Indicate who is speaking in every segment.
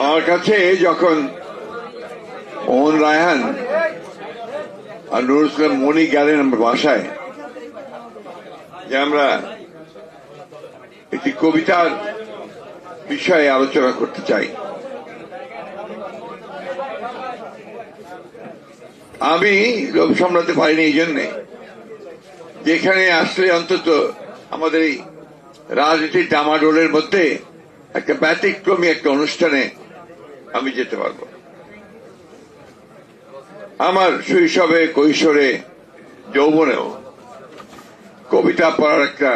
Speaker 1: আমার কাছে যখন মোহন রায়হান আর নুরুল ইসলাম মনি গেলেন আমার বাসায় যে আমরা একটি কবিতার বিষয়ে আলোচনা করতে চাই, আমি লোভ সামলাতে পারিনি। এই জন্যে যেখানে আসলে অন্তত আমাদের এই রাজনীতির ডামাডোলের মধ্যে একটা ব্যতিক্রমী একটা অনুষ্ঠানে আমি যেতে পারবো। আমার শৈশবে, কৈশোরে, যৌবনেও কবিতা পড়ার একটা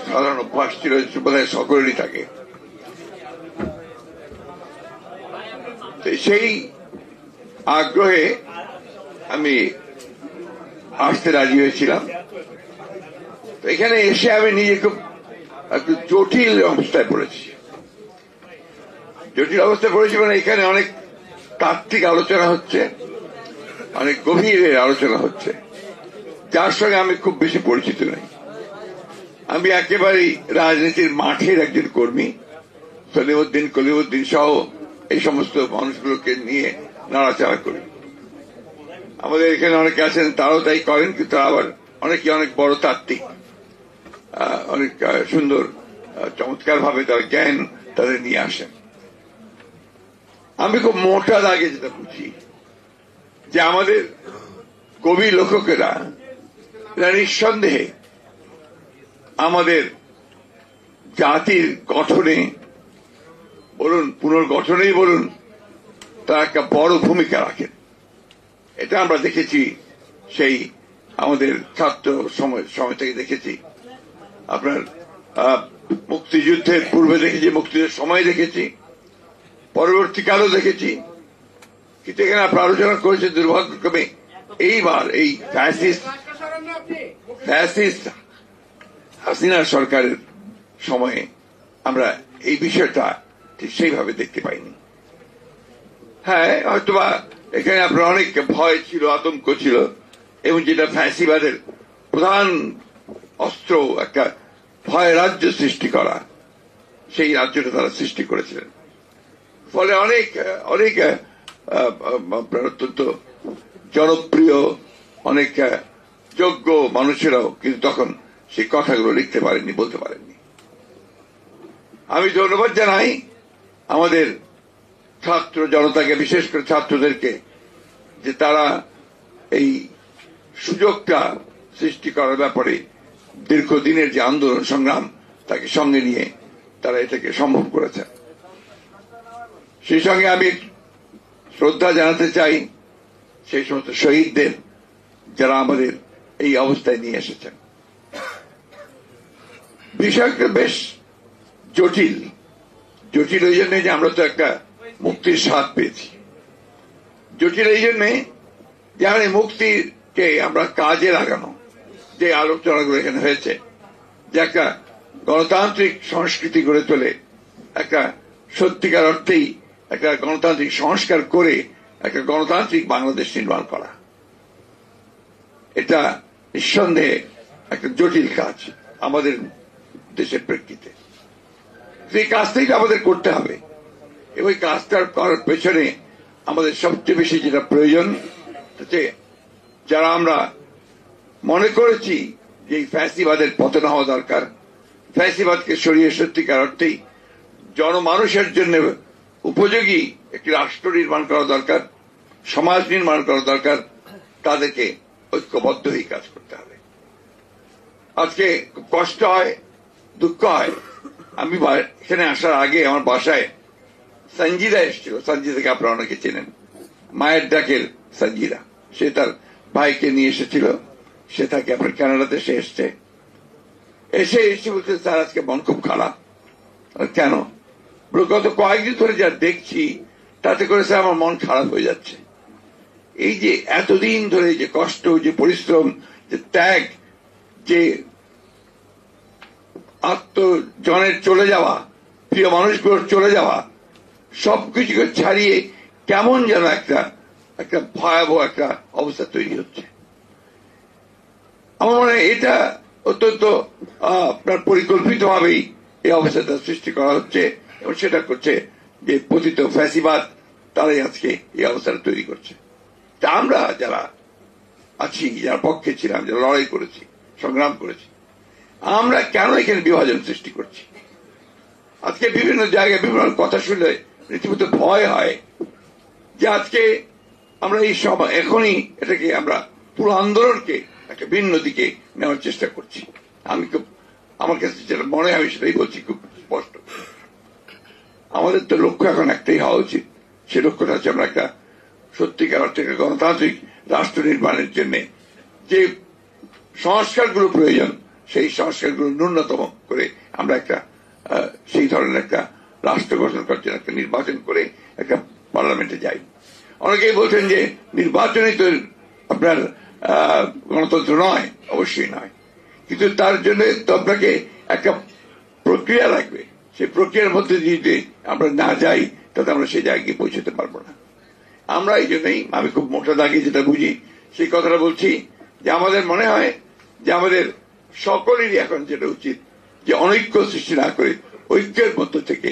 Speaker 1: সাধারণ অভ্যাস ছিল, বোধহয় সকলেরই থাকে। সেই আগ্রহে আমি আসতে রাজি হয়েছিলাম। এখানে এসে আমি নিজে খুব একটু জটিল অবস্থায় পড়েছি। জটিল অবস্থায় পড়েছি মানে এখানে অনেক তাত্ত্বিক আলোচনা হচ্ছে, অনেক গভীরের আলোচনা হচ্ছে, যার সঙ্গে আমি খুব বেশি পরিচিত নই। আমি একেবারেই রাজনীতির মাঠের একজন কর্মী। সলিমউদ্দিন, কলিমউদ্দিন সহ এই সমস্ত মানুষগুলোকে নিয়ে নাড়াচাড়া করি। আমাদের এখানে অনেকে আছেন তারাও তাই করেন, কিন্তু আবার অনেকে অনেক বড় তাত্ত্বিক, অনেক সুন্দর চমৎকার ভাবে তার জ্ঞান তাদের নিয়ে আসেন। আমি খুব মোটা দাগে যেটা বুঝি যে আমাদের কবি লেখকেরা নিঃসন্দেহে আমাদের জাতির গঠনে বলুন, পুনর্গঠনেই বলুন, তারা একটা বড় ভূমিকা রাখেন। এটা আমরা দেখেছি, সেই আমাদের ছাত্র সময় থেকে দেখেছি। আপনার মুক্তিযুদ্ধের পূর্বে দেখেছি, মুক্তিযুদ্ধের সময় দেখেছি, পরবর্তীকালেও দেখেছি। কিন্তু এখানে আপনার আলোচনা করেছে দুর্ভাগ্যক্রমে এইবার এই ফ্যাসিস্ট হাসিনা সরকারের সময়ে আমরা এই বিষয়টা ঠিক সেইভাবে দেখতে পাইনি। হ্যাঁ, হয়তোবা এখানে আপনার অনেক ভয় ছিল, আতঙ্ক ছিল, এবং যেটা ফ্যাসিবাদের প্রধান অস্ত্র, একটা ভয় রাজ্য সৃষ্টি করা, সেই রাজ্যটা তারা সৃষ্টি করেছিলেন। ফলে অনেক অনেক অত্যন্ত জনপ্রিয়, অনেক যোগ্য মানুষেরাও কিন্তু তখন সেই কথাগুলো লিখতে পারেননি, বলতে পারেননি। আমি ধন্যবাদ জানাই আমাদের ছাত্র জনতাকে, বিশেষ করে ছাত্রদেরকে, যে তারা এই সুযোগটা সৃষ্টি করার ব্যাপারে দীর্ঘদিনের যে আন্দোলন সংগ্রাম তাকে সঙ্গে নিয়ে তারা এটাকে সম্ভব করেছে। সেই সঙ্গে আমি শ্রদ্ধা জানাতে চাই সেই সমস্ত শহীদদের, যারা আমাদের এই অবস্থায় নিয়ে এসেছেন। বিষয়টা বেশ জটিল। জটিল এই জন্য যে আমরা তো একটা মুক্তির স্বাদ পেয়েছি। জটিল এই জন্যে যে আমরা মুক্তিকে আমরা কাজে লাগানো, যে আলোচনাগুলো এখানে হয়েছে, যে একটা গণতান্ত্রিক সংস্কৃতি গড়ে তোলে, একটা সত্যিকার অর্থেই একটা গণতান্ত্রিক সংস্কার করে একটা গণতান্ত্রিক বাংলাদেশ নির্মাণ করা, এটা নিঃসন্দেহে একটা জটিল কাজ আমাদের দেশের প্রেক্ষিতে। সেই কাজটাই আমাদের করতে হবে, এবং এই কাজটা করার পেছনে আমাদের সবচেয়ে বেশি যেটা প্রয়োজন, যারা আমরা মনে করেছি যে এই ফ্যাসিবাদের পতন হওয়া দরকার, ফ্যাসিবাদকে সরিয়ে সত্যিকার অর্থেই জনমানুষের জন্য উপযোগী একটি রাষ্ট্র নির্মাণ করা দরকার, সমাজ নির্মাণ করা দরকার, তাদেরকে ঐক্যবদ্ধ হয়ে কাজ করতে হবে। আজকে খুব কষ্ট হয়, দুঃখ হয়। আমি এখানে আসার আগে আমার বাসায় সঞ্জিদা এসেছিল। সঞ্জিদাকে আপনারা অনেকে চেনেন, মায়ের ডাকের সঞ্জিদা। সে তার ভাইকে নিয়ে এসেছিল, সে থাকে আপনার কানাডাতে। সে এসে বলছে, স্যার আজকে মন খুব খারাপ। কেন? গত কয়েকদিন ধরে যা দেখছি তাতে করে স্যার আমার মন খারাপ হয়ে যাচ্ছে। এই যে এতদিন ধরে যে কষ্ট, যে পরিশ্রম, যে ত্যাগ, যে আত্মজনের চলে যাওয়া, প্রিয় মানুষগুলোর চলে যাওয়া, সবকিছুকে ছাড়িয়ে কেমন যেন একটা ভয়াবহ একটা অবস্থা তৈরি হচ্ছে। আমার মনে হয় এটা অত্যন্ত আপনার পরিকল্পিতভাবেই এই অবস্থাটা সৃষ্টি করা হচ্ছে এবং সেটা করছে যে পতিত ফ্যাসিবাদ তারাই আজকে এই অবস্থাটা তৈরি করছে। তা আমরা যারা আছি, যারা পক্ষে ছিলাম, যারা লড়াই করেছি, সংগ্রাম করেছি, আমরা কেন এখানে বিভাজন সৃষ্টি করছি? আজকে বিভিন্ন জায়গায় বিভিন্ন কথা শুনলে রীতিমতো ভয় হয় যে আজকে আমরা এই সব এখনই এটাকে আমরা পুরো আন্দোলনকে একটা ভিন্ন দিকে নেওয়ার চেষ্টা করছি। আমি খুব আমার কাছে যেটা মনে হয় আমি সেটাই বলছি খুব স্পষ্ট। আমাদের তো লক্ষ্য এখন একটাই হওয়া উচিত, সে লক্ষ্যটা হচ্ছে আমরা একটা সত্যিকার অর্থে গণতান্ত্রিক রাষ্ট্র নির্মাণের জন্য যে সংস্কারগুলো প্রয়োজন সেই সংস্কারগুলো ন্যূনতম করে আমরা একটা সেই ধরনের একটা রাষ্ট্র গঠন করার জন্য একটা নির্বাচন করে একটা পার্লামেন্টে যাই। অনেকেই বলছেন যে নির্বাচনই তো আপনার গণতন্ত্র নয়, অবশ্যই নয়, কিন্তু তার জন্য তো আপনাকে একটা প্রক্রিয়া লাগবে। সেই প্রক্রিয়ার মধ্যে যদি আমরা না যাই তাতে আমরা সেই জায়গায় পৌঁছতে পারবো না। আমরা এই জন্যই আমি খুব মোটা দাগে যেটা বুঝি সেই কথাটা বলছি যে আমাদের মনে হয় যে আমাদের সকলেরই এখন যেটা উচিত যে অনৈক্য সৃষ্টি না করে ঐক্যের মধ্য থেকে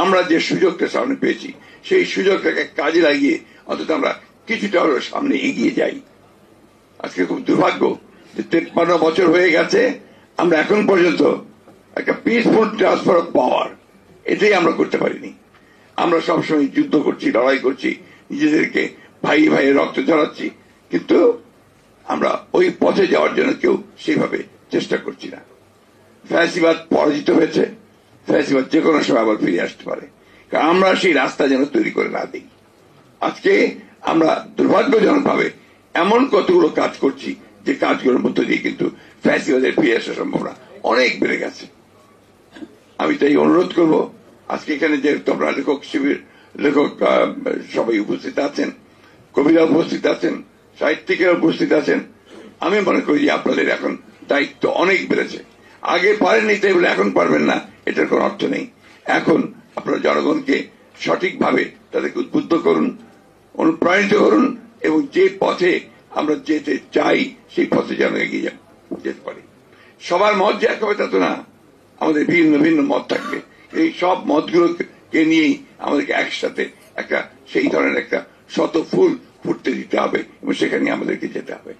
Speaker 1: আমরা যে সুযোগটা সামনে পেয়েছি সেই সুযোগটাকে কাজে লাগিয়ে অন্তত আমরা কিছুটা হলেও সামনে এগিয়ে যাই। আজকে খুব দুর্ভাগ্য যে 53 বছর হয়ে গেছে আমরা এখন পর্যন্ত একটা পিসফুল ট্রান্সফার অফ পাওয়ার এটাই আমরা করতে পারিনি। আমরা সবসময় যুদ্ধ করছি, লড়াই করছি, নিজেদেরকে ভাই ভাই রক্ত ঝরাচ্ছি, কিন্তু আমরা ওই পথে যাওয়ার জন্য কেউ সেভাবে চেষ্টা করছি না। ফ্যাসিবাদ পরাজিত হয়েছে, ফ্যাসিবাদ যে কোনো সময় আবার ফিরে আসতে পারে, কারণ আমরা সেই রাস্তা যেন তৈরি করে না দিই। আজকে আমরা দুর্ভাগ্যজনক ভাবে এমন কতগুলো কাজ করছি যে কাজগুলোর মধ্য দিয়ে কিন্তু ফ্যাসিবাদের ফিরে আসার সম্ভাবনা অনেক বেড়ে গেছে। আমি তাই অনুরোধ করব আজকে এখানে যে তোমরা লেখক শিবির লেখক সবাই উপস্থিত আছেন, কবিরা উপস্থিত আছেন, সাহিত্যিকেরা উপস্থিত আছেন, আমি মনে করি যে আপনাদের এখন দায়িত্ব অনেক বেড়েছে। আগে পারেননি তাই বলে এখন পারবেন না এটার কোন অর্থ নেই। এখন আপনারা জনগণকে সঠিকভাবে তাদেরকে উদ্বুদ্ধ করুন, অনুপ্রাণিত করুন এবং যে পথে আমরা যেতে চাই সেই পথে যেন এগিয়ে যেতে পারি। সবার মত যে এক হবে তা তো না, আমাদের ভিন্ন ভিন্ন মত থাকবে। এই সব মতগুলোকে নিয়েই আমাদেরকে একসাথে একটা সেই ধরনের একটা শত ফুল ফুটতে দিতে হবে এবং সেখানে আমাদেরকে যেতে হবে।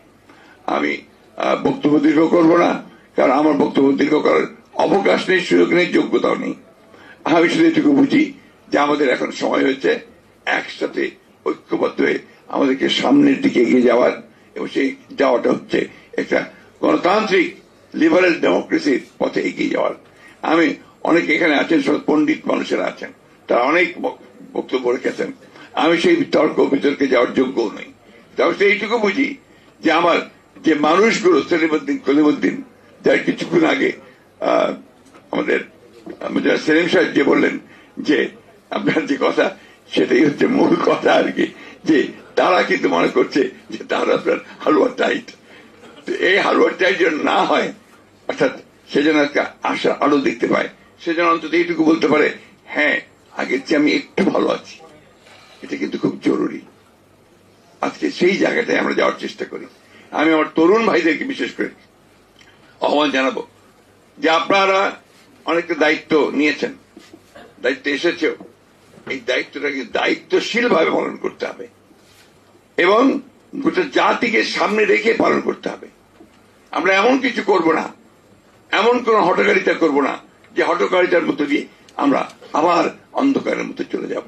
Speaker 1: আমি বক্তব্য দীর্ঘ করবো না, কারণ আমার বক্তব্য দীর্ঘ করার অবকাশ নেই, সুযোগ নেই, যোগ্যতাও নেই। আমি শুধু এটুকু বুঝি যে আমাদের এখন সময় হয়েছে একসাথে ঐক্যবদ্ধ হয়ে আমাদেরকে সামনের দিকে এগিয়ে যাওয়ার, এবং সেই যাওয়াটা হচ্ছে একটা গণতান্ত্রিক লিবারেল ডেমোক্রেসির পথে এগিয়ে যাওয়ার। আমি অনেক এখানে আছেন, সব পণ্ডিত মানুষেরা আছেন, তারা অনেক বক্তব্য রেখেছেন। আমি সেই তর্ক বিতর্কে যাওয়ার যোগ্যও নই। তবে এইটুকু বুঝি যে আমার যে মানুষগুলো সেলিমউদ্দিন কলিমউদ্দিন, যার কিছুক্ষণ আগে আমাদের সেলিম সাহেব যে বললেন যে আপনার যে কথা সেটাই হচ্ছে মূল কথা আর কি, যে তারা কিন্তু মনে করছে যে তারা আপনার হালুয়া টাইট। এই হালুয়া টাইট যেন না হয়, অর্থাৎ সে যেন একটা আশা আলো দেখতে পায়, সে যেন অন্তত এইটুকু বলতে পারে হ্যাঁ আগের চেয়ে আমি একটু ভালো আছি। এটা কিন্তু খুব জরুরি। আজকে সেই জায়গাটায় আমরা যাওয়ার চেষ্টা করি। আমি আমার তরুণ ভাইদেরকে বিশেষ করে আহ্বান জানাবো যে আপনারা অনেকটা দায়িত্ব নিয়েছেন, দায়িত্ব এসেছেও, এই দায়িত্বটাকে দায়িত্বশীল ভাবে পালন করতে হবে এবং গোটা জাতিকে সামনে রেখে পালন করতে হবে। আমরা এমন কিছু করব না, এমন কোন হঠকারিতা করব না যে হঠকারিতার মধ্য দিয়ে আমরা আবার অন্ধকারের মধ্যে চলে যাব।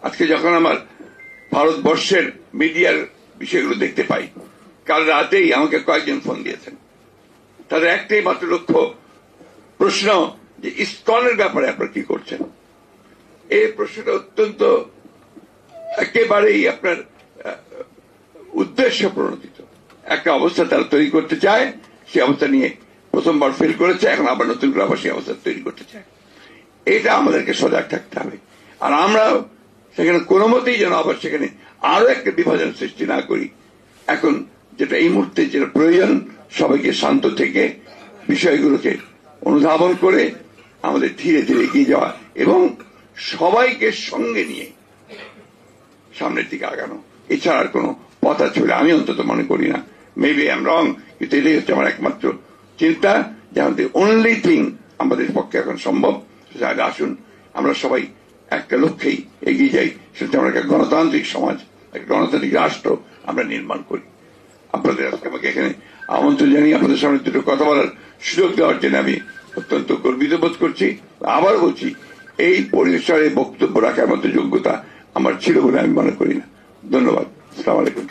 Speaker 1: আজকে যখন আমার ভারতবর্ষের মিডিয়ার বিষয়গুলো দেখতে পাই, কাল রাতেই আমাকে কয়েকজন ফোন দিয়েছেন, তাদের একটাই মাত্র লক্ষ্য প্রশ্ন যে ইসকনের ব্যাপারে আপনারা কি করছেন। এই প্রশ্নটা অত্যন্ত একেবারেই আপনার উদ্দেশ্য প্রণোদিত একটা অবস্থা তারা তৈরি করতে চায়। সেই অবস্থা নিয়ে প্রথমবার ফেল করেছে, এখন আবার নতুন করে আবার সেই অবস্থা তৈরি করতে চায়। এটা আমাদেরকে সজাগ থাকতে হবে। আর আমরা সেখানে কোনো মতেই যেন আবার সেখানে আরো একটা বিভাজন সৃষ্টি না করি। এখন যেটা এই মুহূর্তে যেটা প্রয়োজন, সবাইকে শান্ত থেকে বিষয়গুলোকে অনুধাবন করে আমাদের ধীরে ধীরে এগিয়ে যাওয়া এবং সবাইকে সঙ্গে নিয়ে সামনের দিকে আগানো। এছাড়া আর কোনো পথ আছে বলে আমি অন্তত মনে করি না। মেবি আই এম রং, কিন্তু এটাই হচ্ছে আমার একমাত্র চিন্তা যে আমাদের অনলি থিং আমাদের পক্ষে এখন সম্ভব। আসুন আমরা সবাই একটা লক্ষ্যেই এগিয়ে যাই, সেটা আমরা একটা গণতান্ত্রিক সমাজ, একটা গণতান্ত্রিক রাষ্ট্র আমরা নির্মাণ করি। আপনাদের আজকে আমাকে এখানে আমন্ত্রণ জানিয়ে আপনাদের সামনে দুটো কথা বলার সুযোগ দেওয়ার জন্য আমি অত্যন্ত গর্বিত বোধ করছি। আবার বলছি, এই পরিসরে বক্তব্য রাখার মতো যোগ্যতা আমার ছিল বলে আমি মনে করি না। ধন্যবাদ। আসসালামু আলাইকুম।